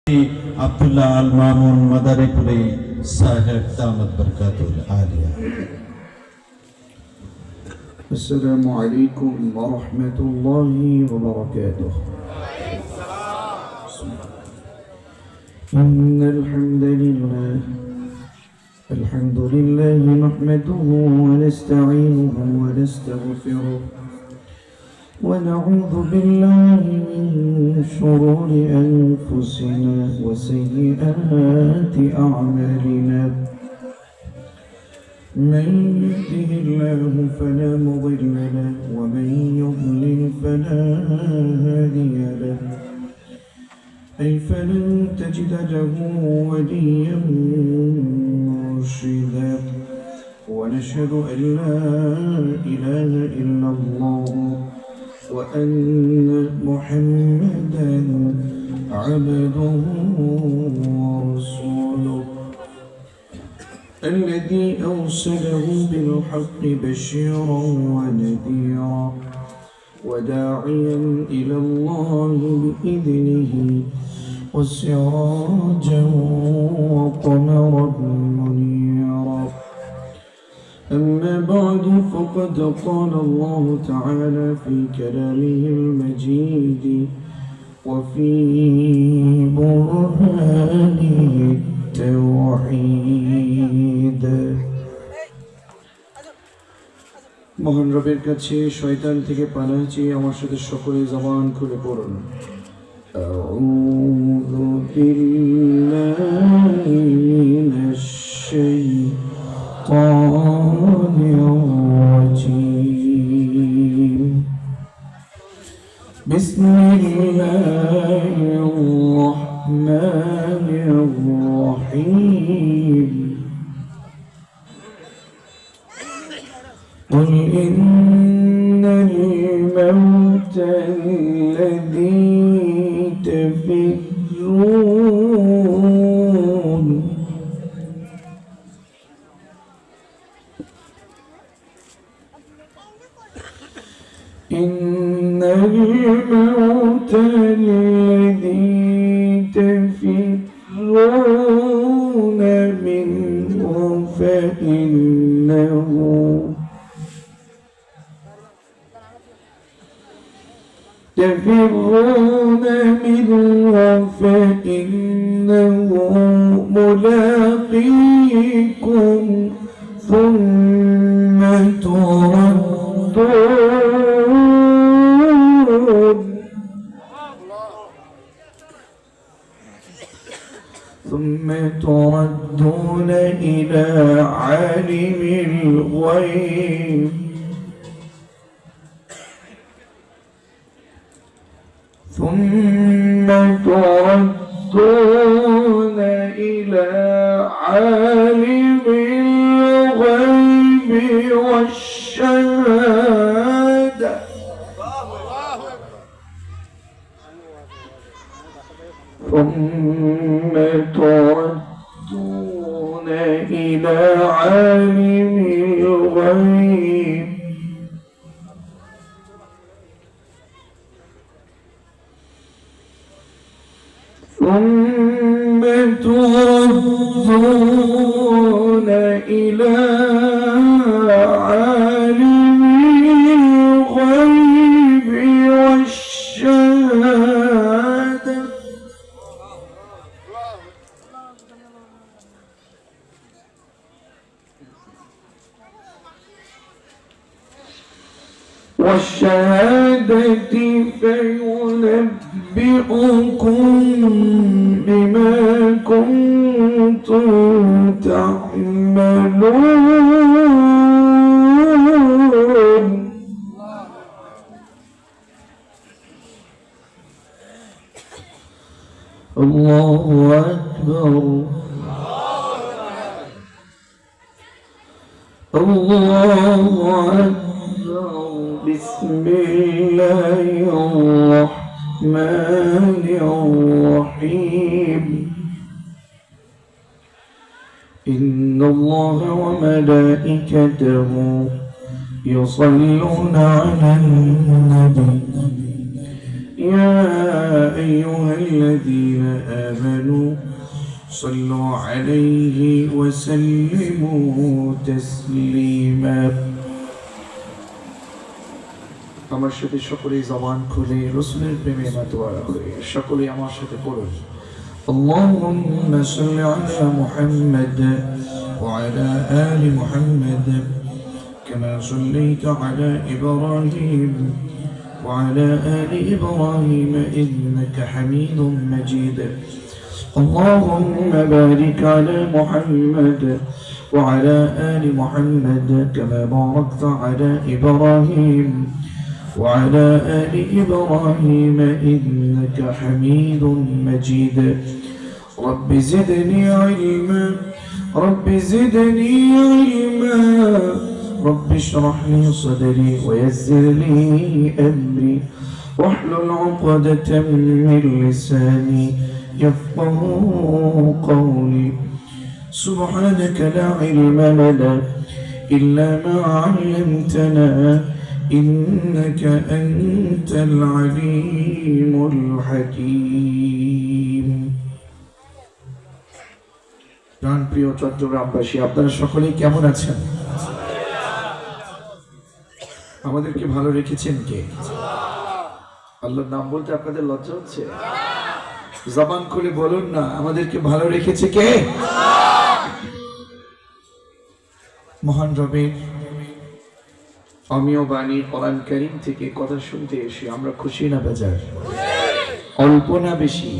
अब्दुल्ला अल मामून मदारीपुरी साहिब दामत बरकातुल आलिया। अस्सलामु अलैकुम व रहमतुल्लाहि व बरकातुहू। इन्नल हम्दुलिल्लाह नहमदुहु व नस्तईनुहु व नस्तगफिरुहु व नऊज़ु बिल्लाहि मिन शुरूरि अनफुसिना व सय्यिआति अअमालिना। من يهده الله فلا مضل له ومن يضلل فلا هادي له فلن تجد له وليا مرشدا ونشهد أن لا إله إلا الله وأن محمدا عبده ورسوله الذي أرسله بالحق بشيرا ونذيرا وداعيا إلى الله بإذنه وسراجا وقمرا منيرا. أما بعد فقد قال الله تعالى في كلامه المجيد وفي برهانه التوحيد. মহান রবের কাছে শয়তান থেকে পানাহ চেয়ে আমার সাথে সকলে জবান খুলে পড়ুন। আউযু বিল্লাহি মিনাশ শাইতানির রাজীম। বিসমিল্লাহির রাহমানির রাহিম। قل إن الموت الذي تفرون إن الموت الذي تفرون منه فإنه ملاقيكم ثم تردون إلى عالم الغيب ثم تردون إلى عالم الغيب والشهادة ثم تردون إلى عالم الغيب ثم تردون إلى عالم الغيب والشهادة فينبئكم بما كنتم تعملون. الله أكبر. الله أكبر. بسم الله الرحمن الرحيم. إن الله وملائكته يصلون على النبي يا أيها الذين آمنوا صلوا عليه وسلموا تسليما আমার সাথে সকলেই জবান খুলে রাসূলের প্রেমে মাতোয়ারা হয়ে সকলেই আমার সাথে পড়ুন اللهم صل على محمد وعلى آل محمد كما صليت على إبراهيم وعلى آل إبراهيم إنك حميد مجيد اللهم بارك على محمد وعلى آل محمد كما باركت على إبراهيم وعلى آل إبراهيم إنك حميد مجيد رب زدني علما رب زدني علما رب اشرح لي صدري ويسر لي أمري واحلل عقدة من لساني يفقه قولي سبحانك لا علم لنا إلا ما علمتنا إنك أنت العليم الحكيم প্রিয় চট্টগ্রামবাসী আপনারা সকলেই কেমন আছেন আমাদেরকে ভালো রেখেছেন কে আল্লাহর নাম বলতে আপনাদের লজ্জা হচ্ছে জবান খুলে বলুন না আমাদেরকে ভালো রেখেছে কে মহান রবের অমিয় বাণী কোরআন কারীম থেকে কথা শুনতে এসে আমরা খুশি না বেজার অল্প না বেশি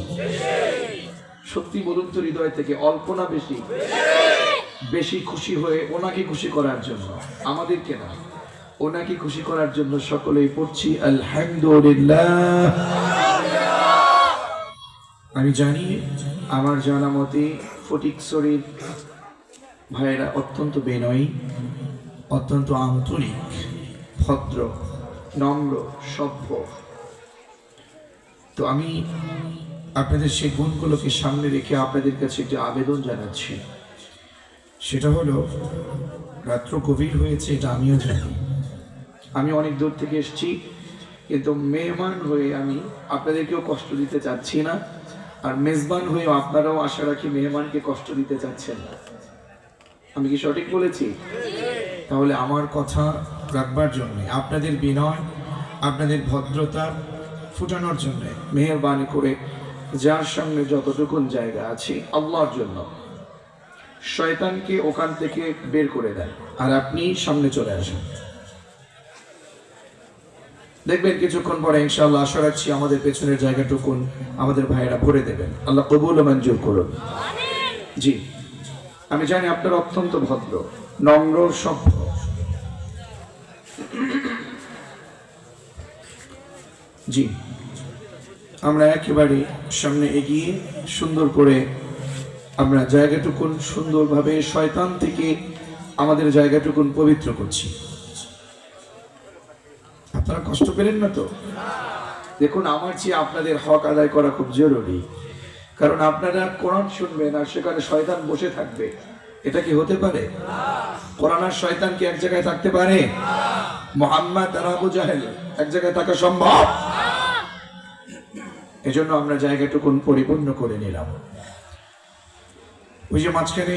সত্যি বলুন তো হৃদয় থেকে অল্প না বেশি বেশি খুশি হয়ে ওনাকে খুশি করার জন্য আমাদেরকে না ওনাকে খুশি করার জন্য সকলেই পড়ছি আলহামদুলিল্লাহ আমি জানি আমার জানা মতে ফটিকছড়ির ভাইয়েরা অত্যন্ত বিনয়ী অত্যন্ত আন্তরিক ভদ্র নম্র সভ্য তো আমি আপনাদের সেই গুণগুলোকে সামনে রেখে আপনাদের কাছে একটি আবেদন জানাচ্ছি সেটা হলো রাত্র গভীর হয়েছে এটা আমিও জানি আমি অনেক দূর থেকে এসেছি কিন্তু মেহমান হয়ে আমি আপনাদেরকেও কষ্ট দিতে চাচ্ছি না আর মেজবান হয়ে আপনারাও আশা রাখি মেহমানকে কষ্ট দিতে চাচ্ছেন না আমি কি সঠিক বলেছি তাহলে আমার কথা রাখবার জন্য আপনাদের বিনয় আপনাদের ভদ্রতা ফুটানোর জন্য মেহেরবানি করে যার সামনে যতটুকুন জায়গা আছে আল্লাহর জন্য শয়তানকে ওখান থেকে বের করে দেন আর আপনি সামনে চলে আসেন দেখবেন কিছুক্ষণ পরে ইনশাআল্লাহ আশা রাখছি আমাদের পেছনের জায়গাটুকুন আমাদের ভাইয়েরা ভরে দেবেন আল্লাহ কবুল ও মঞ্জুর করুন জি আমি জানি আপনারা অত্যন্ত ভদ্র নম্র সভ্য জি আমরা একেবারে সামনে এগিয়ে সুন্দর করে আমরা জায়গাটুকুন সুন্দরভাবে শয়তান থেকে আমাদের জায়গাটুকুন পবিত্র করছি আপনারা কষ্ট পেলেন না তো দেখুন আমার চেয়ে আপনাদের হক আদায় করা খুব জরুরি কারণ আপনারা কোরআন শুনবেন আর সেখানে শয়তান বসে থাকবে এটা কি হতে পারে কোরআন আর শয়তান কি এক জায়গায় থাকতে পারে মুহাম্মদ আর আবু জাহেল এক জায়গায় থাকা সম্ভব এজন্য আমরা জায়গাটুকুন পরিপূর্ণ করে নিলাম ওই যে মাঝখানে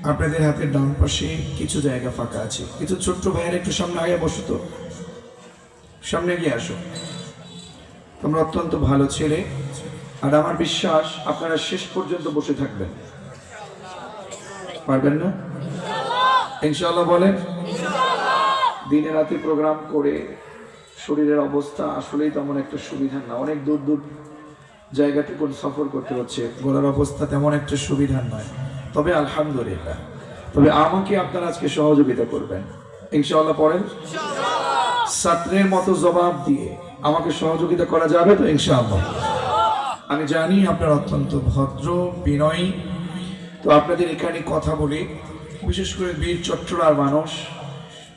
আপনাদের হাতের ডান পাশে কিছু জায়গা ফাঁকা আছে কিছু ছোট্ট ভাইয়ের একটু সামনে আগে বসো তো সামনে গিয়ে আসো তোমরা অত্যন্ত ভালো ছেলে আর আমার বিশ্বাস আপনারা শেষ পর্যন্ত বসে থাকবেন পারবেন না ইনশাআল্লাহ বলেন দিনে রাতে প্রোগ্রাম করে শরীরের অবস্থা আসলেই তেমন একটা সুবিধা না অনেক দূর দূর জায়গাটুকুন সফর করতে হচ্ছে গলার অবস্থা তেমন একটা সুবিধা নয় তবে আলহামদুলিল্লাহ তবে আমাকে আপনারা আজকে সহযোগিতা করবেন ইনশাআল্লাহ পড়েন ছাত্রের মতো জবাব দিয়ে আমাকে সহযোগিতা করা যাবে তো ইনশাআল্লাহ আমি জানি আপনারা অত্যন্ত ভদ্র বিনয়ী তো আপনাদের এখানে কথা বলে বিশেষ করে বীর চট্টগ্রামের মানুষ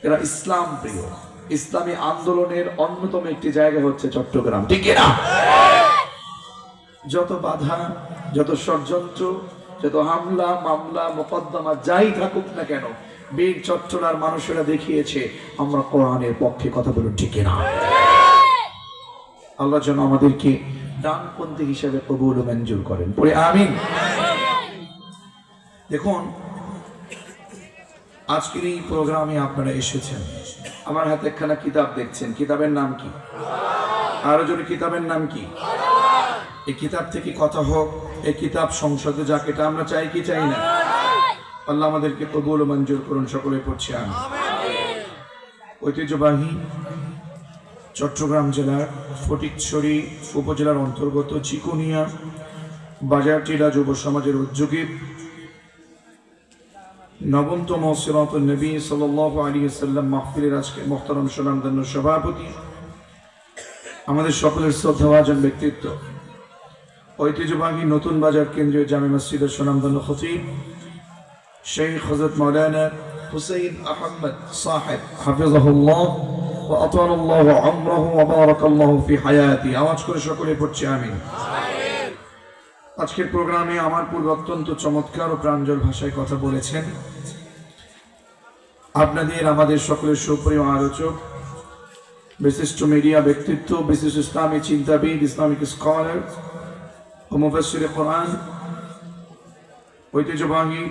এরা ইসলাম প্রিয় ইসলামী আন্দোলনের অন্যতম একটি জায়গা হচ্ছে চট্টগ্রাম ঠিক না যত বাধা যত ষড়যন্ত্র যত হামলা মামলা মোকদ্দমা যাই থাকুক না কেন বীর চট্টগ্রামের মানুষেরা দেখিয়েছে আমরা কোরআনের পক্ষে কথা বলুন ঠিক না আল্লাহ যেন আমাদেরকে ডানপন্থী হিসেবে কবুল ও মঞ্জুর করেন, পড়ে আমিন। দেখুন, আজকের এই প্রোগ্রামে আপনারা এসেছেন, আমার হাতে একখানা কিতাব দেখছেন, কিতাবের নাম কি? আরো জোরে, কিতাবের নাম কি? এই কিতাব থেকে কথা হোক, এই কিতাব সংসদে যাক, এটা আমরা চাই কি চাই না? আল্লাহ আমাদেরকে কবুল ও মঞ্জুর করুন, সকলে পড়ছি আমি। ঐতিহ্যবাহী চট্টগ্রাম জেলার ফটিকছড়ি উপজেলার অন্তর্গত চিকুনিয়া বাজারটিলা যুব সমাজের উদ্যোগে নবমতম সিরাতুন নবী সাল্লাল্লাহু আলাইহি ওয়াসাল্লাম মাহফিলের আজকে মুহতারাম সুনামধন্য সভাপতি, আমাদের সকলের শ্রদ্ধাভাজন ব্যক্তিত্ব, ঐতিহ্যবাহী নতুন বাজার কেন্দ্রীয় জামে মসজিদের সুনামধন্য খতিব শেখ হযরত মাওলানা হুসাইন আহমদ সাহেব হাফিজাহুল্লাহ ওয়া আতালাল্লাহু উমরাহু ওয়া বারাকাল্লাহু ফি হায়াতি। আওয়াজ করে সকলে পড়ছি আমিন। আজকের প্রোগ্রামে আমার পূর্ব অত্যন্ত চমৎকার ও প্রাঞ্জল ভাষায় কথা বলেছেন আপনাদের আমাদের সকলের সুপ্রিয় আলোচক, বিশিষ্ট মিডিয়া ব্যক্তিত্ব, বিশিষ্ট ইসলামী চিন্তাবিদ, ইসলামিক স্কলার ও মুফাসসিরে কোরআন, ঐতিহ্যবাহী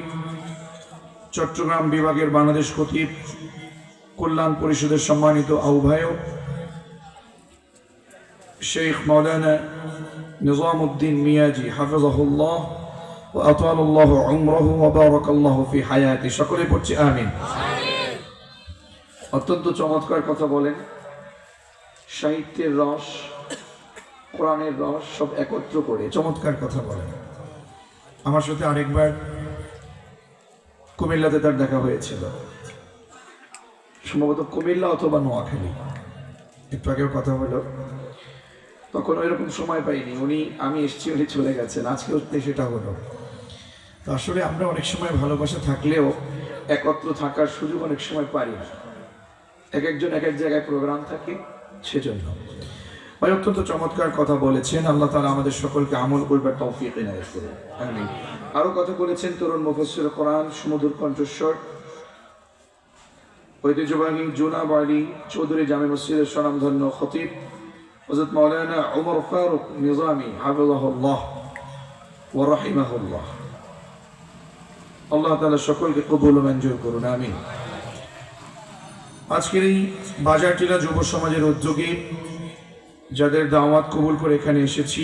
চট্টগ্রাম বিভাগের বাংলাদেশ খতিব কল্যাণ পরিষদের সম্মানিত আহ্বায়ক শেখ মাওলানা নিজামউদ্দিন মিয়াজি হাফিজাহুল্লাহ ওয়া আতালাল্লাহু উমরাহু ওয়া বারাকাল্লাহু ফি হায়াতি। সকলে পড়ছি আমিন। অত্যন্ত চমৎকার কথা বলেন, সাহিত্যের রস, কোরআনের রস সব একত্র করে চমৎকার কথা বলেন। আমার সাথে আরেকবার কুমিল্লাতে তার দেখা হয়েছিল, সম্ভবত কুমিল্লা অথবা নোয়াখালী, একটু আগেও কথা হলো, তখন ওইরকম সময় পাইনি, আমি এসছি, উনি চলে গেছেন, আজকে সেটা হলো। তো আসলে আমরা অনেক সময় ভালোবাসা থাকলেও একত্র থাকার সুযোগ অনেক সময় পারি না, এক একজন এক এক জায়গায় প্রোগ্রাম থাকে, সেজন্য। ভাই অত্যন্ত চমৎকার কথা বলেছেন, আল্লাহ তাআলা আমাদের সকলকে আমল করবার তৌফিক এনায়েত করুন, আমিন। আরো কথা বলেছেন তরুণ মুফাসসির কোরআন, সুমধুর কণ্ঠস্বর, ঐতিহ্যবাহী জুনাব আলী চৌধুরী জামে মসজিদের সুনামধন্য খতিব হযরত মাওলানা ওমর ফারুক নিজামী হাফিজাহুল্লাহ ওয়া রাহিমাহুল্লাহ। আল্লাহ তাআলা সকলকে কবুল ও মঞ্জুর করুন, আমিন। আজকের এই বাজারটিলা যুব সমাজের উদ্যোগে যাদের দাওয়াত কবুল করে এখানে এসেছি,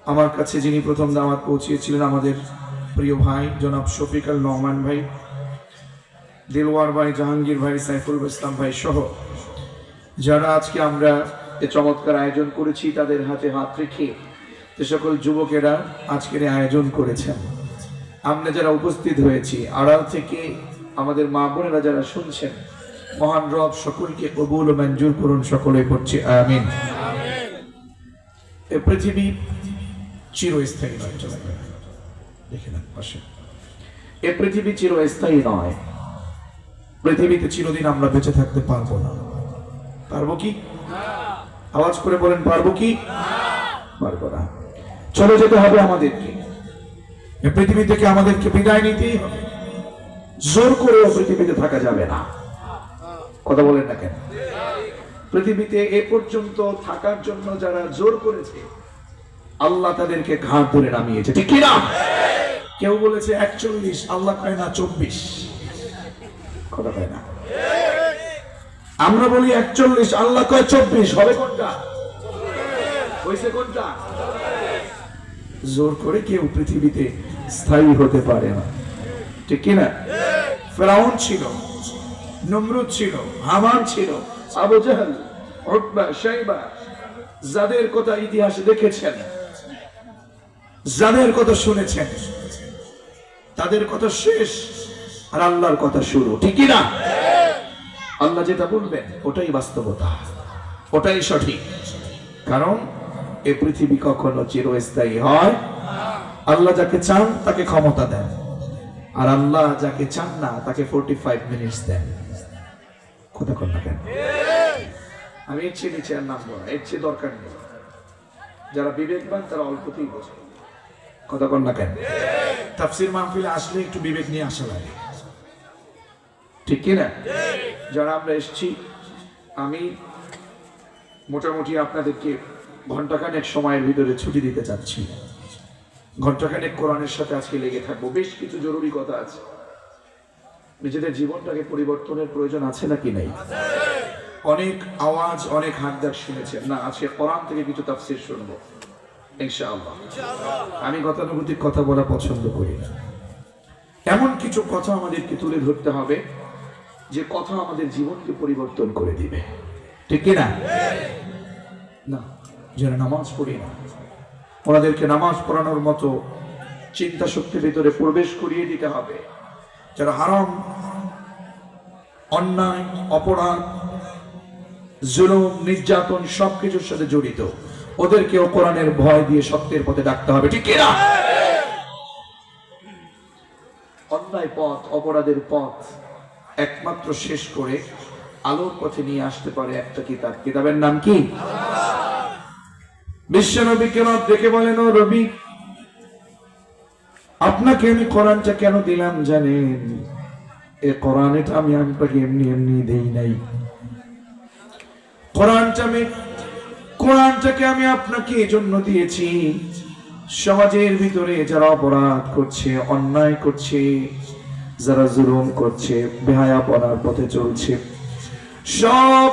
আমার কাছে যিনি প্রথম দাওয়াত পৌঁছিয়েছিলেন আমাদের প্রিয় ভাই জনাব শফিক আল নহমান ভাই, দিলওয়ার ভাই, জাহাঙ্গীর ভাই, সাইফুল ইসলাম ভাই সহ যারা আজকে আমরা এ চমৎকার আয়োজন করেছি, তাদের হাতে হাত রেখে যে সকল যুবকেরা আজকের আয়োজন করেছেন, আমরা যারা উপস্থিত হয়েছি, আড়াল থেকে আমাদের মা বোনেরা যারা শুনছেন, মহান রব সকলকে কবুল ও মঞ্জুর করুন, সকলে পড়ছি আমিন। এই পৃথিবী চিরস্থায়ী নয়, দেখে না পাশে, এই পৃথিবী চিরস্থায়ী নয়, পৃথিবীতে চিরদিন আমরা বেঁচে থাকতে পারবো না। পারবো কি? আওয়াজ করে বলেন, পারবো কি? পারবো না। চলে যেতে হবে আমাদেরকে, এই পৃথিবী থেকে আমাদেরকে বিদায় নিতেই হবে, জোর করেও পৃথিবীতে থাকা যাবে না। কথা বলেন না কেন? পৃথিবীতে এ পর্যন্ত থাকার জন্য যারা জোর করেছে, আল্লাহ তাদেরকে ঘাট ধরে নামিয়েছে, ঠিক কি না? কেউ বলেছে 41, আল্লাহ কয় না 24, কথা কয় না। আমরা বলি 41, আল্লাহ কয় 24, হবে কোনটা? হইছে কোনটা? জোর করে কেউ পৃথিবীতে স্থায়ী হতে পারে না, ঠিক কি না? ফেরাউন ছিল, নমরুদ ছিল, হামান ছিল, আবু জাহল, উতবা, শাইবা, যাদের কথা ইতিহাসে দেখেছেন, যাদের কথা শুনেছেন, তাদের কথা শেষ আর আল্লাহর কথা শুরু, ঠিক কি না? আল্লাহ যেটা বলবেন ওটাই বাস্তবতা, ওটাই সঠিক। কারণ এই পৃথিবী কখনো চিরস্থায়ী হয়। আল্লাহ যাকে চান তাকে ক্ষমতা দেন, আর আল্লাহ যাকে চান না তাকে 45 মিনিটস দেন। কথা কন না কেন? আমি এর চেয়ে নিচে আর নামবো না, এর চেয়ে দরকার নেই। যারা বিবেকবান তারা অল্পতেই বোঝে। কথা কন না কেন? তাফসীর মাহফিলে আসলে একটু বিবেক নিয়ে আসা লাগে, ঠিক কিনা? যারা আমরা এসেছি, আমি মোটামুটি আপনাদেরকে ঘন্টাখানেক সময়ের ভিতরে ছুটি দিতে চাচ্ছি। ঘন্টাখানেক কোরআনের সাথে আজকে লেগে থাকবো। বেশ কিছু জরুরি কথা আছে। নিজেদের জীবনটাকে পরিবর্তনের প্রয়োজন আছে নাকি নেই? অনেক আওয়াজ, অনেক হাত ডাক শুনেছেন না, আজকে কোরআন থেকে কিছু তাফসীর শুনবো ইনশাআল্লাহ। আমি গতানুগতিক কথা বলা পছন্দ করি না। এমন কিছু কথা আমাদেরকে তুলে ধরতে হবে যে কথা আমাদের জীবনকে পরিবর্তন করে দিবে, ঠিক কিনা? না, যারা নামাজ পড়ি না ওনাদেরকে নামাজ পড়ানোর মতো চিন্তা শক্তির ভিতরে প্রবেশ করিয়ে দিতে হবে। যারা হারাম, অন্যায়, অপরাধ, জুলুম, নির্যাতন সবকিছুর সাথে জড়িত, ওদেরকেও কোরআনের ভয় দিয়ে সত্যের পথে ডাকতে হবে, ঠিক কিনা? অন্যায় পথ, অপরাধের পথ একমাত্র শেষ করে আলোর পথে নিয়ে আসতে পারে একটা কিতাব। কিতাবের নাম কি? বিশ্বনবীকে রব দেখে বলেন, ও রবি, আপনাকে আমি কোরআনটা কেন দিলাম জানেন? এই কোরআনটা আমি আপনাকে এমনি এমনি দেই নাই। কোরআনটাকে আমি আপনাকে এজন্য দিয়েছি, সমাজের ভিতরে যারা অপরাধ করছে, অন্যায় করছে, যারা জুলুম করছে, বেহায়াপনার পথে চলছে, সব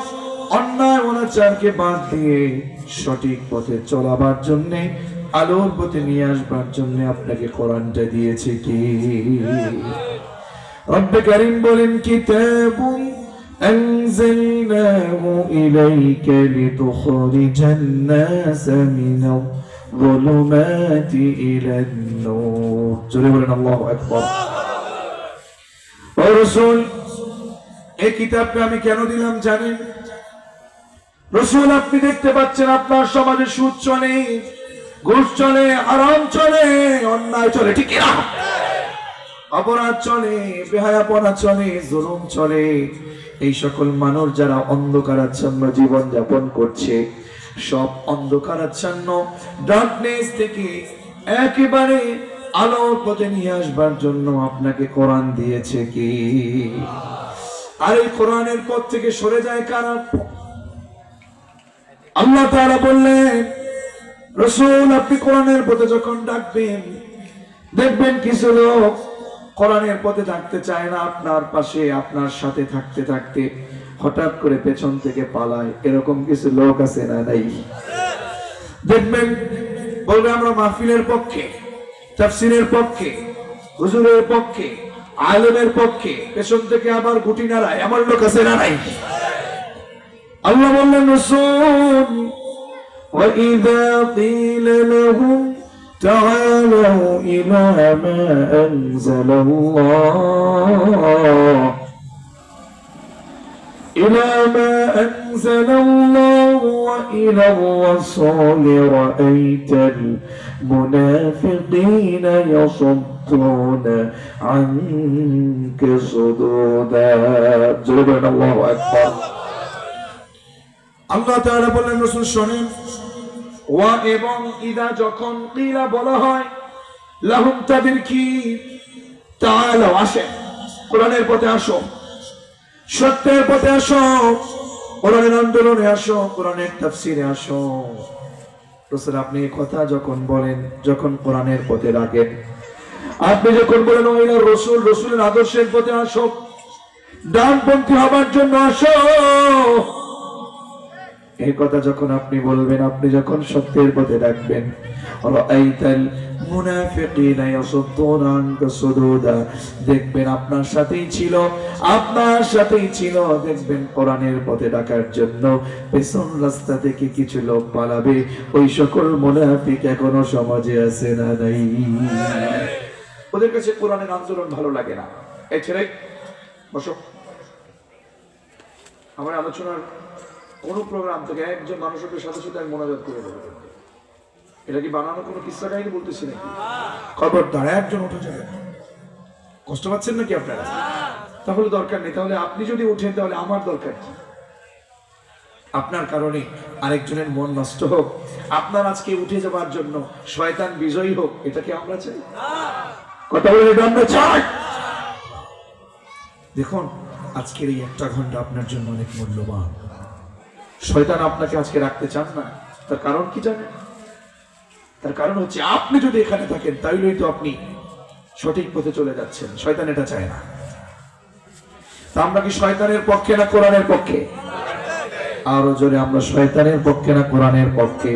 অন্যায় অনাচারকে বাদ দিয়ে সঠিক পথে চলাবার জন্য, আলোর পথে নিয়ে আসবার জন্য আপনাকে কোরআনটা দিয়েছে কি? রব্বে কারীম বলেন, কিতাবুন আনজালনাহু ইলাইকা লিতুখরিজান নাসা মিনাল যুলুমাতি ইলান নূর। জোরে বলেন আল্লাহু আকবার। ও রাসূল, এই কিতাবটা আমি কেন দিলাম জানেন? রাসূল, আপনি দেখতে পাচ্ছেন আপনার সমাজে সুদ চলে, ঘুষ চলে, হারাম চলে, অন্যায় চলে, ঠিক না? অপরাধ চলে, বেহায়াপনা চলে, জুলুম চলে। এই সকল মানুষ যারা অন্ধকারাচ্ছন্ন জীবন যাপন করছে, সব অন্ধকারাচ্ছন্ন ডার্কনেস থেকে একেবারে আলোর পথে নিয়ে আসবার জন্য আপনাকে কোরআন দিয়েছে কি? আর এই কোরআনের পথ থেকে সরে যায় কারা? আল্লাহ তাআলা বললেন, রাসূল, আপনি কোরআনের পথে যখন ডাকবেন, দেখবেন কিছু লোক কোরআনের পথে ডাকতে চায় না, আপনার পাশে, আপনার সাথে থাকতে থাকতে হঠাৎ করে পেছন থেকে পালায়। এরকম কিছু লোক আছে না নাই? দেখবেন বলবে আমরা মাহফিলের পক্ষে, তাফসীরের পক্ষে, হুজুরের পক্ষে, আলেমের পক্ষে, পেছন থেকে আবার গুটি নাড়ায়। এমন লোক আছে না নাই? আল্লাহ বললেন, রাসূল, وَإِذَا قِيلَ لَهُمْ تَعَالَوْا إِلَى مَا أَنزَلَ اللَّهُ وَإِلَى الرَّسُولِ رَأَيْتَ الْمُنَافِقِينَ يَصُدُّونَ عَنكَ صُدُودًا। জোরে আল্লাহু আকবার। আল্লাহ তাআলা বলেন, রাসূল শুনেন, ওয়া এবং ইদা যখন কিলা বলা হয়, লাহুম তাদের কি, তাআলা আসেন, কোরআনের পথে আসো, সত্যের পথে আসো, কোরআনের আন্দোলনে আসো, কোরআনের তাফসীরে আসো। রাসূল, আপনি এই কথা যখন বলেন, যখন কোরআনের পথে রাখেন, আপনি যখন বলেন ওইলা রাসূল, রাসূলের আদর্শের পথে আসো, ডানপন্থী হবার জন্য আসো, এই কথা যখন আপনি বলবেন, আপনি যখন সত্যের পথে ডাকবেন, রাআইতাল মুনাফিকিনা ইয়াসুদ্দুনা আনকা সুদুদা, দেখবেন আপনার সাথেই ছিল, আপনার সাথেই ছিল। দেখবেন কোরআনের পথে ডাকার জন্য পেছন রাস্তা থেকে কিছু লোক পালাবে। ওই সকল মুনাফিক এখনো সমাজে আছে না নাই? ওদের কাছে কোরআনের আন্দোলন ভালো লাগে না। এই ছেলে বসো। আমার আলোচনার কোন প্রোগ্রাম থেকে একজন মানুষের সাথে সাথে আমি মোনাজাত করে দেবো। এটা কি বানানো কোনো কিস্সা কাহিনী বলতেছি নাকি? খবরদার, একজন উঠে যাবে। কষ্ট পাচ্ছেন নাকি আপনারা? তাহলে দরকার নেই। তাহলে আপনি যদি উঠেন তাহলে আমার দরকার কি? আপনার কারণে আরেকজনের মন নষ্ট হোক, আপনার আজকে উঠে যাবার জন্য শয়তান বিজয়ী হোক, এটা কি আমরা চাই? কথা বলে এটা আমরা চাই? দেখুন, আজকের এই একটা ঘন্টা আপনার জন্য অনেক মূল্যবান। শয়তান আপনাকে আজকে রাখতে চান না, তার কারণ কি জানেন? তার কারণ হচ্ছে আপনি যদি এখানে থাকেন তাইলেই তো আপনি সঠিক পথে চলে যাচ্ছেন। শয়তান এটা চায় না। তা আমরা কি শয়তানের পক্ষে না কোরআনের পক্ষে? আরো জোরে, আমরা শয়তানের পক্ষে না কোরআনের পক্ষে?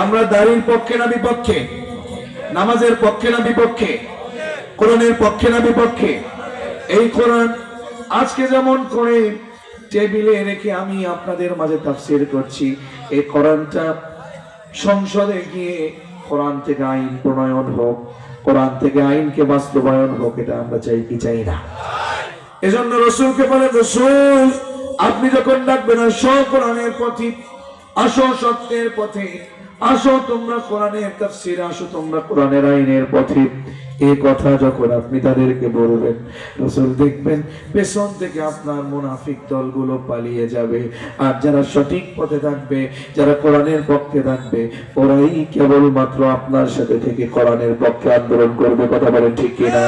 আমরা দাড়ির পক্ষে না বিপক্ষে? নামাজের পক্ষে না বিপক্ষে? কোরআনের পক্ষে না বিপক্ষে? এই কোরআন আজকে যেমন করে টেবিলে রেখে আমি আপনাদের মাঝে তাফসীর করছি, এই কোরআনটা সংসদে গিয়ে কোরআন থেকে আইন প্রণয়ন হোক, কোরআন থেকে আইনকে বাস্তবায়ন হোক, এটা আমরা চাই কি চাই না? এজন্য রাসূলকে বলে, রাসূল আপনি যখন ডাকবেন আসো কোরআনের পথে, আসো সত্যের পথে, আসো তোমরা কোরআনের তাফসীর, আসো তোমরা কোরআনের আইনের পথে, এই কথা যখন আপনি তাদেরকে বলবেন, রাসূল দেখবেন পেছন থেকে আপনার মুনাফিক দলগুলো পালিয়ে যাবে, আর যারা সঠিক পথে থাকবে, যারা কোরআনের পক্ষে থাকবে, ওরাই কেবলমাত্র আপনার সাথে থেকে কোরআনের পক্ষে আন্দোলন করবে। কথা বলেন ঠিক কিনা?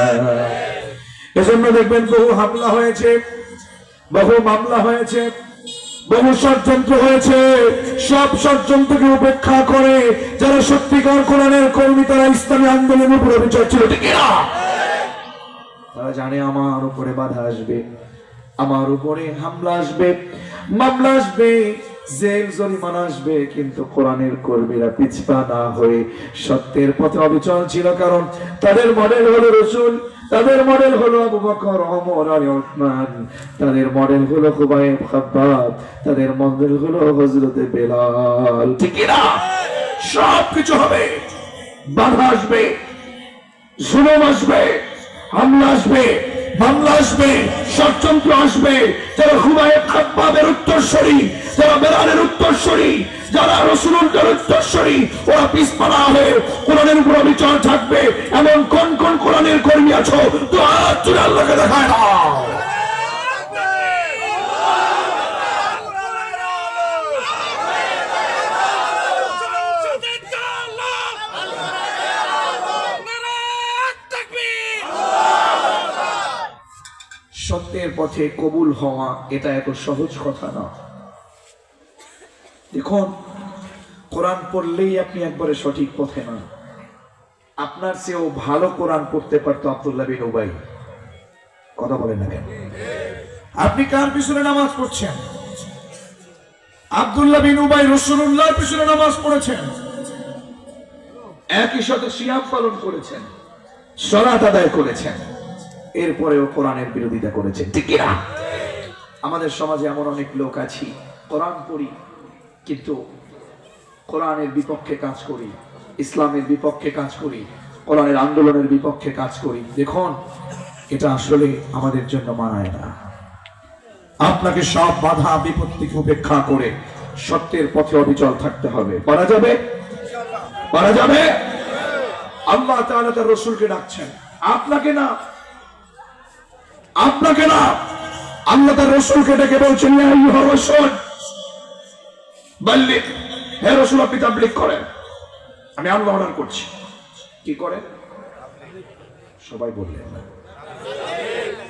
এজন্য দেখবেন বহু হামলা হয়েছে, বহু মামলা হয়েছে, বহু ষড়যন্ত্র হয়েছে। সব ষড়যন্ত্রকে উপেক্ষা করে যারা সত্যিকার কোরআনের কর্মী, তারা ইসলামী আন্দোলনের উপরে বিচার ছিল, ঠিক না? তারা জানে আমার উপরে বাধা আসবে, আমার উপরে হামলা আসবে, মামলা আসবে, জেল জরিমানা আসবে, কিন্তু কোরআনের কর্মীরা পিছপা না হয়ে সত্যের পথে অবিচল ছিল। কারণ তাদের মডেল হলো রাসূল, তাদের মডেল হলো আবু বকর, ওমর আর উসমান, তাদের মডেল হলো খুবাইব খাব্বাব, তাদের মডেল হলো হযরত বেলাল, ঠিক না? সব কিছু হবে, বাধা আসবে, জুলুম আসবে, হামলা আসবে, মামলা আসবে, ষড়যন্ত্র আসবে। যারা খুবাইব খাব্বাবের উত্তরসূরি, যারা বেলালের উত্তরসূরি, যারা রাসূলুল্লাহর উত্তরসূরি, ওরা পিছপা হয়ে কোরআনের উপর বিচার থাকবে। এমন কোন কোন কোরআনের কর্মী আছো তো হাত তুলে আল্লাহকে দেখায় দাও। সত্যের পথে কবুল হওয়া এটা এত সহজ কথা না। দেখুন, কোরআন পড়লেই আপনি একবারে সঠিক পথে না। আপনার চেয়েও ভালো কোরআন পড়তে পারতো আব্দুল্লাহ বিন উবাই। কথা বলেন না কেন? আপনি কার পিছনে নামাজ পড়ছেন? আব্দুল্লাহ বিন উবাই রাসূলুল্লাহর পিছনে নামাজ পড়েছেন, একই সাথে সিয়াম পালন করেছেন, সালাত আদায় করেছেন, এরপরেও কোরআনের বিরোধিতা করেছেন, ঠিক না? আমাদের সমাজে এমন অনেক লোক আছি, কোরআন পড়ি কিন্তু কোরআনের বিপক্ষে কাজ করি, ইসলামের বিপক্ষে কাজ করি, কোরআনের আন্দোলনের বিপক্ষে কাজ করি। দেখুন, এটা আসলে আমাদের জন্য মানায় না। আপনাকে সব বাধা বিপত্তিকে উপেক্ষা করে সত্যের পথে অবিচল থাকতে হবে। পারা যাবে? পারা যাবে? আল্লাহ তাআলা তার রাসূলকে ডাকছেন, আপনাকে না, আপনাকে না, আল্লাহ তার রাসূলকে ডেকে বলছেন, ইয়া আইয়ুহার রাসূল বাল্লিগ, হে রাসূল আপনি তাবলীগ করেন। আমি আল্লাহ অর্ডার করছি। কি করেন? সবাই বললেন না।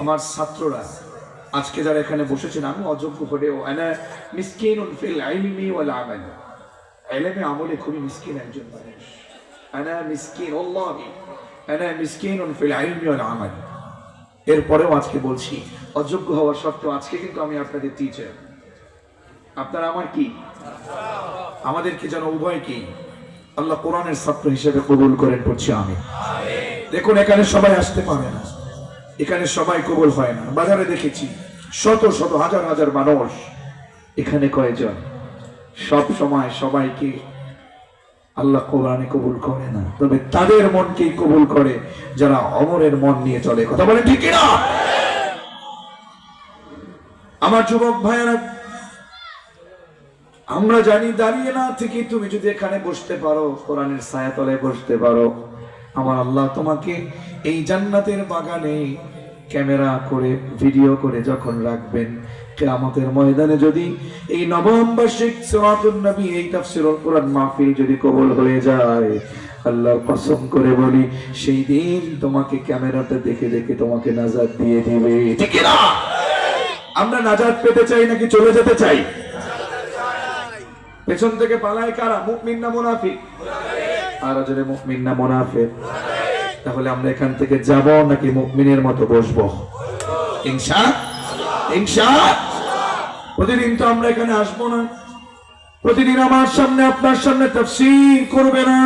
আমার ছাত্ররা আজকে যারা এখানে বসেছেন, আমি অযোগ্য হলেও আনা মিসকিনুন ফিল ইলমি ওয়াল আমাল, ইলমে আমলে খুবই মিসকিন একজন মানুষ। আনা মিসকিন, আল্লাহি আনা মিসকিনুন ফিল ইলমি ওয়াল আমাল। এরপরেও আজকে বলছি, অযোগ্য হওয়ার সত্ত্বেও আজকে কিন্তু আমি আপনাদের টিচার, আপনারা আমার কি, আমাদের কি যেন উভয় কি আল্লাহ কোরআনের ছাত্র হিসেবে কবুল করেন, পড়ছি আমি। দেখুন, এখানে সবাই আসতে পারে না, এখানে সবাই কবুল হয় না। বাজারে দেখেছি শত শত হাজার হাজার মানুষ, এখানে কয়জন? সব সময় সবাইকে আল্লাহ কোরআনে কবুল করে না, তবে তাদের মনকেই কবুল করে যারা অমরের মন নিয়ে চলে। কথা বলেন ঠিক না? আমার যুবক ভাইয়েরা, আমরা জানি দাঁড়িয়ে না থেকে তুমি যদি এখানে বসতে পারো, কোরআনের ছায়াতলায় বসতে পারো, আমার আল্লাহ তোমাকে এই জান্নাতের বাগানে ক্যামেরা করে ভিডিও করে যখন রাখবেন, কিয়ামতের ময়দানে যদি এই নবম বার্ষিক সিরাতুন নবী, এই তাফসীরুল কোরআন মাহফিল যদি কবুল হয়ে যায়, আল্লাহর কসম করে বলি, সেই দিন তোমাকে ক্যামেরাতে দেখে দেখে তোমাকে নাজাত দিয়ে দিবে, ঠিক না? আমরা নাজাত পেতে চাই নাকি চলে যেতে চাই? পেছন থেকে পালায় কারা? মুমিন না মুনাফিক? আর জোরে মুমিন না মুনাফিক? তাহলে আমরা এখান থেকে যাব নাকি মুমিনের মতো বসবো? ইনশাআল্লাহ। প্রতিদিন তো আমরা এখানে আসবো না, প্রতিদিন আমার সামনে আপনার সামনে তাফসীর করবে না।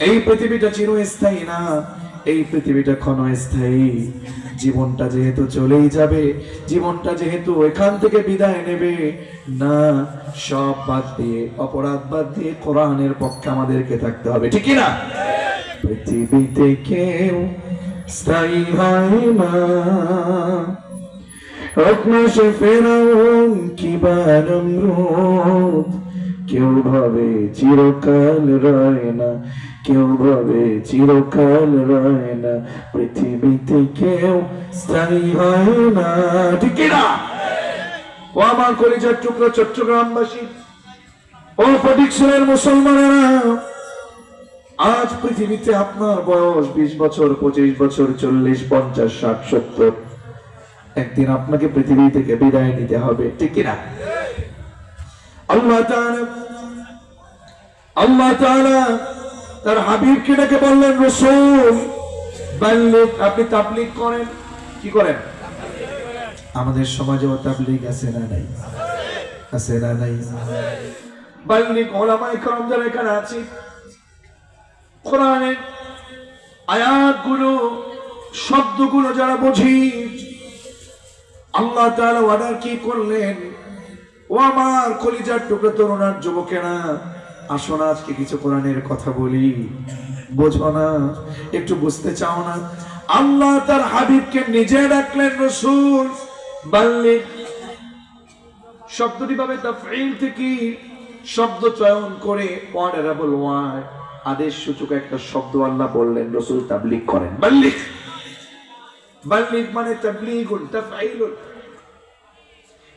এই পৃথিবীটা চিরস্থায়ী না, এই পৃথিবীটা ক্ষণস্থায়ী। জীবনটা যেহেতু চলেই যাবে, জীবনটা যেহেতু এখান থেকে বিদায় নেবে না, সব বাদ দিয়ে, অপরাধ বাদ দিয়ে কোরআনের পক্ষে আমাদেরকে থাকতে হবে, ঠিক না? পৃথিবীতে কেউ স্থায়ী হয় না, রত্নসে ফেরাউন কিংবা নমরুদ, কেউ ভাবে চিরকাল রয় না, কেউ ভাবে চিরকাল রয় না, পৃথিবীতে কেউ স্থায়ী হয় না, ঠিক না? ও আমার কলিজার টুকরো চট্টগ্রামবাসী, ও ফটিকছড়ির মুসলমানেরা, আজ পৃথিবীতে আপনার বয়স 20 বছর, 25 বছর, 40, 50, 60, 70, একদিন আপনাকে পৃথিবী থেকে বিদায় নিতে হবে, ঠিক না? আল্লাহ তাআলা তার হাবিবকে ডেকে বললেন, রাসূল বাল্লিগ, আপনি তাবলীগ করেন। কি করেন? আমাদের সমাজেও তাবলীগ আছে না নাই? আছে না নাই? বাল্লিগ উলামায়ে কেরাম যারা এখানে আছে, কোরআনের আয়াতগুলো, শব্দগুলো যারা বুঝি, আল্লাহ তাআলা ওয়াদা কি করলেন? ও আমার কলিজার টুকরো তরুণার যুবকেরা, আসো না আজকে কিছু কোরআনের কথা বলি। বোঝো না? একটু বুঝতে চাও না? আল্লাহ তার হাবিবকে নিজে ডাকলেন, রাসূল বাল্লিগ। শব্দটি ভাবে তাফঈল থেকে শব্দ চয়ন করে অনারেবল ওয়ার্ড, আদেশ সূচক একটা শব্দ আল্লাহ বললেন, রাসূল তাবলীগ করেন। বাল্লিগ, বাল্লিগ মানে তাবলীগুন, তাফঈলুন।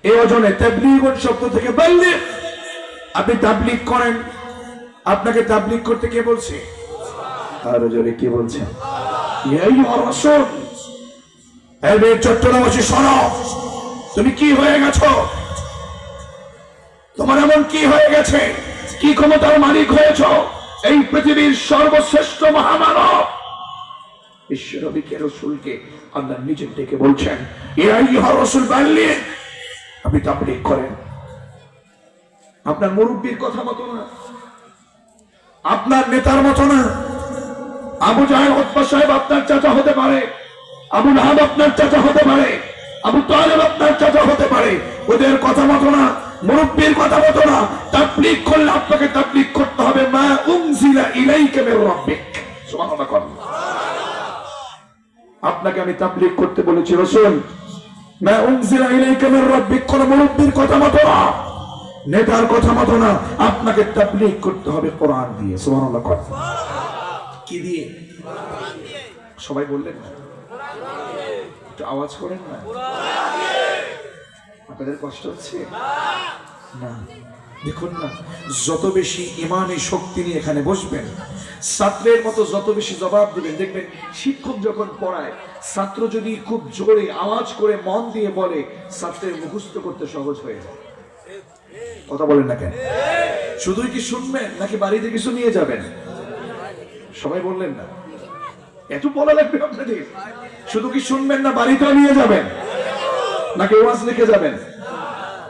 এই ওজনে তাবলীগুন শব্দ থেকে বাল্লিগ, আপনি তাবলীগ করেন। আপনাকে তাবলীগ করতে কে বলছে? আর জোরে কে বলছে? ইয়া আইয়ুহার রাসূল। এই চট্টগ্রামবাসী শোনো, তুমি কি হয়ে গেছো? তোমার এমন কি হয়ে গেছে? কি ক্ষমতার মালিক হয়েছো? এই পৃথিবীর সর্বশ্রেষ্ঠ মহামানব বিশ্বনবীকে, রাসূলকে আল্লাহ নিজে ডেকে বলছেন, ইয়া আইয়ুহার রাসূল বাল্লিগ, আপনি তাবলীগ করেন। আপনার মুরব্বির কথা মতো না, আপনার নেতার মতো না। আবু জাহেল উতবা সাহেব আপনার চাচা হতে পারে, আবু লাহাব আপনার চাচা হতে পারে, আবু তালেব আপনার চাচা হতে পারে। ওদের কথা মতো না, মুরব্বির কথা মতো না। তাবলীগ করলে আপনাকে তাবলীগ করতে হবে মা উনজিলা ইলাইকা মির রাব্বিক। সুবহানাল্লাহ। আপনাকে আমি তাবলীগ করতে বলেছি রাসূল, মা উনজিলা ইলাইকা মির রাব্বিক। কোন মুরব্বির কথা মতো না, নেতার কথা মতো না। আপনাকে তাবলীগ করতে হবে কোরআন দিয়ে। সুবহানাল্লাহ। কি দিয়ে? সবাই বললেন না? একটু আওয়াজ করেন না। আপনাদের কষ্ট হচ্ছে না? দেখুন না, যত বেশি ইমানি শক্তি নিয়ে এখানে বসবেন, ছাত্রের মতো যত বেশি জবাব দিবেন, দেখবেন শিক্ষক যখন পড়ায়, ছাত্র যদি খুব জোরে আওয়াজ করে মন দিয়ে বলে, ছাত্রের মুখস্থ করতে সহজ হয়ে যায়। কথা বলেন না কেন? শুধুই কি শুনবেন নাকি বাড়িতে কিছু নিয়ে যাবেন? সবাই বললেন না? এত বলা লাগবে আপনাদের? শুধু কি শুনবেন না বাড়িতেও নিয়ে যাবেন নাকি ওয়াজ লিখে যাবেন?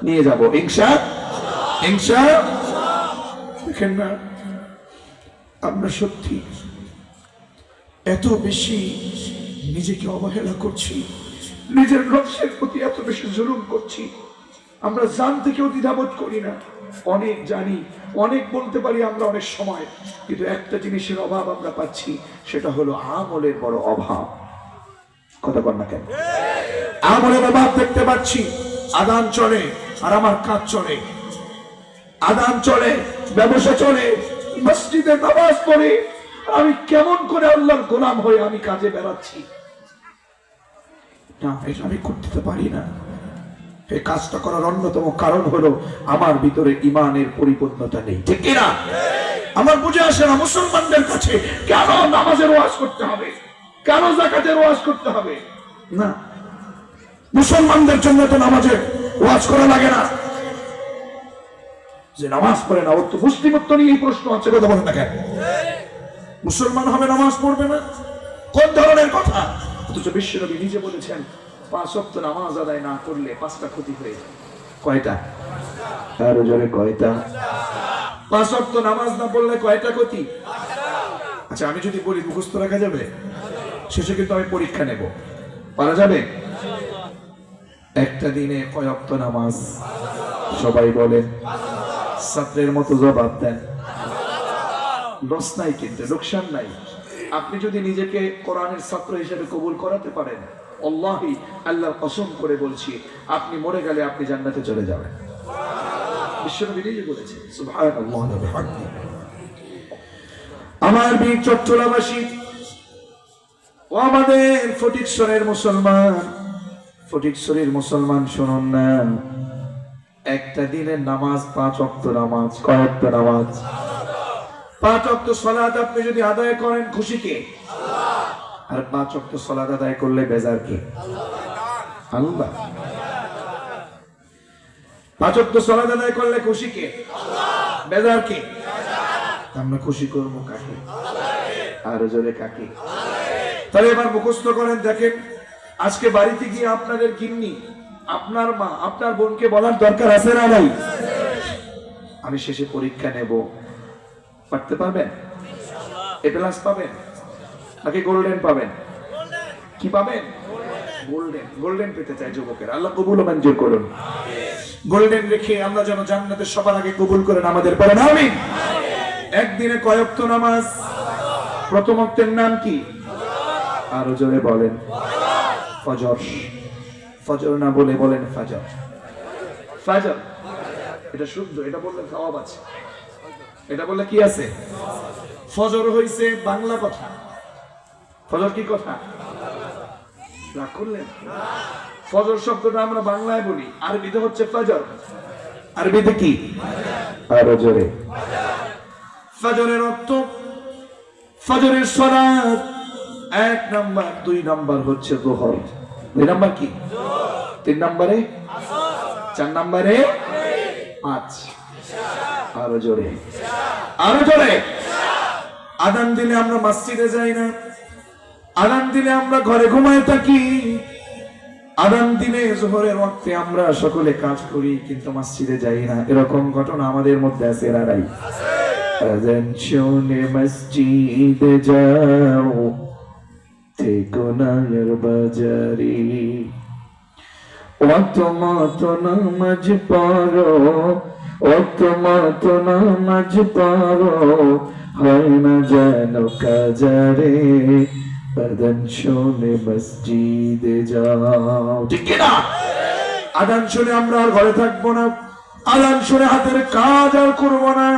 নিয়ে যাব ইনশাআল্লাহ। দেখেন না, আমরা সত্যি এত বেশি নিজেকে অবহেলা করছি, নিজের নফসের প্রতি এত বেশি জুলুম করছি। আমরা জানতে কেউ দ্বিধাবোধ করি না, অনেক জানি, অনেক বলতে পারি আমরা অনেক সময়, কিন্তু একটা জিনিসের অভাব আমরা পাচ্ছি, সেটা হলো আমলের বড় অভাব। কথা বল না কেন? আমলের অভাব দেখতে পাচ্ছি। আযান চলে আর আমার কাজ চলে, আযান চলে, ব্যবসা চলে, মসজিদে নামাজ পড়ে, আমি কেমন করে আল্লাহর গোলাম হয়ে আমি কাজে বেরাচ্ছি? না, এটা আমি করতে পারি না। এই কাজটা করার অন্যতম কারণ হলো আমার ভিতরে ঈমানের পরিপূর্ণতা নেই, ঠিক কিনা? আমার বুঝে আসে না মুসলমানদের কাছে কেন নামাজের ওয়াজ করতে হবে, কেন যাকাতের ওয়াজ করতে হবে। না, মুসলমানদের জন্য তো নামাজের ওয়াজ করা লাগে না। যে নামাজ পড়ে না, ওর তো মুসলিমত্ব নিয়ে এই প্রশ্ন আছে, কথা বলেন না কেন? মুসলমান হবে নামাজ পড়বে না, কোন ধরনের কথা? অথচ বিশ্বনবী নিজে বলেছেন 5 ওয়াক্ত নামাজ আদায় না করলে 5টা ক্ষতি হয়ে যায়। কয়টা? আরো জোরে কয়টা? 5 ওয়াক্ত নামাজ না পড়লে কয়টা ক্ষতি? আচ্ছা আমি যদি বলি মুখস্থ রাখা যাবে? শেষে কিন্তু আমি পরীক্ষা নেব, পারা যাবে? একটা দিনে কয় ওয়াক্ত নামাজ? সবাই বলেন, ছাত্রের মতো জবাব দেন। লস নাই, কিন্তু লোকসান নাই। আপনি যদি নিজেকে কোরআনের ছাত্র হিসেবে কবুল করাতে পারেন, আল্লাহি আল্লাহর কসম করে বলছি, আপনি মরে গেলে আপনি জান্নাতে চলে যাবেন। বিশ্বনবী নিজে বলেছেন, সুবহানাল্লাহ ওয়া বিহামদিহি। আমার বীর চট্টলাবাসী ও আমাদের ফটিকছড়ির মুসলমান, ফটিকছড়ির মুসলমান শুনুন না, একটা দিনের নামাজ 5 ওয়াক্ত নামাজ। কয় ওয়াক্ত নামাজ? 5 ওয়াক্ত সালাত আপনি যদি আদায় করেন, খুশি কে? আর 5 ওয়াক্ত সালাত আদায় করলে বেজার কে? আল্লাহ। 5 ওয়াক্ত সালাত আদায় করলে খুশি কে? বেজার কে? আমরা খুশি করব কাকে? আর জোরে কাকে? তাহলে এবার মুখস্থ করেন। দেখেন, আজকে বাড়িতে গিয়ে আপনাদের গিন্নি, আপনার মা, আপনার বোনকে বলার দরকার আছে না নাই? আমি শেষে পরীক্ষা নেব, পারতে পারবেন? এ প্লাস পাবেন নাকি গোল্ডেন পাবেন? কি পাবেন? গোল্ডেন। গোল্ডেন পেতে চাই যুবকের, আল্লাহ কবুল ও মঞ্জুর করুন। গোল্ডেন রেখে আমরা যেন জান্নাতে সবার আগে কবুল করেন আমাদের, পড়েন আমিন। একদিনে কয় ওয়াক্ত নামাজ? প্রথম ওয়াক্তের নাম কি? আরো জোরে বলেন। ফজর। ফজর না বলে বলেন ফাজর। ফাজর এটা শুদ্ধ, এটা বললে সওয়াব আছে, এটা বললে কি আছে? ফজর হইছে বাংলা কথা। ফজর কি কথা? রাগ করলেন? ফজর শব্দটা আমরা বাংলায় বলি, আরবিতে হচ্ছে ফজর। আরবিতে কি? আরো জোরে। ফজরের অর্থ, ফজরের সালাত 1 নাম্বার, 2 নাম্বার হচ্ছে যোহর, 2 নাম্বার কি? 3 নাম্বারে, 4 নাম্বারে 5। আরো জোরে, আরো জোরে। আযান দিলে আমরা মসজিদে যাই না, আযান দিলে আমরা ঘরে ঘুমায় থাকি, আযান দিলে যোহরের ওয়াক্তে আমরা সকলে কাজ করি কিন্তু মসজিদে যাই না। এরকম ঘটনা আমাদের মধ্যে আছে না নাই? আযান শুনে মসজিদে যাও, থেকো না এর বাজারে, ওয়াক্ত মতো নামাজ পড়ো, ওয়াক্ত মতো নামাজ পড়ো, হয় না যেন কাজারে, আযান শুনে মসজিদে যাও। ঠিক না? আযান শুনে আমরা আর ঘরে থাকবো না, আযান শুনে হাতের কাজ আর করবো না।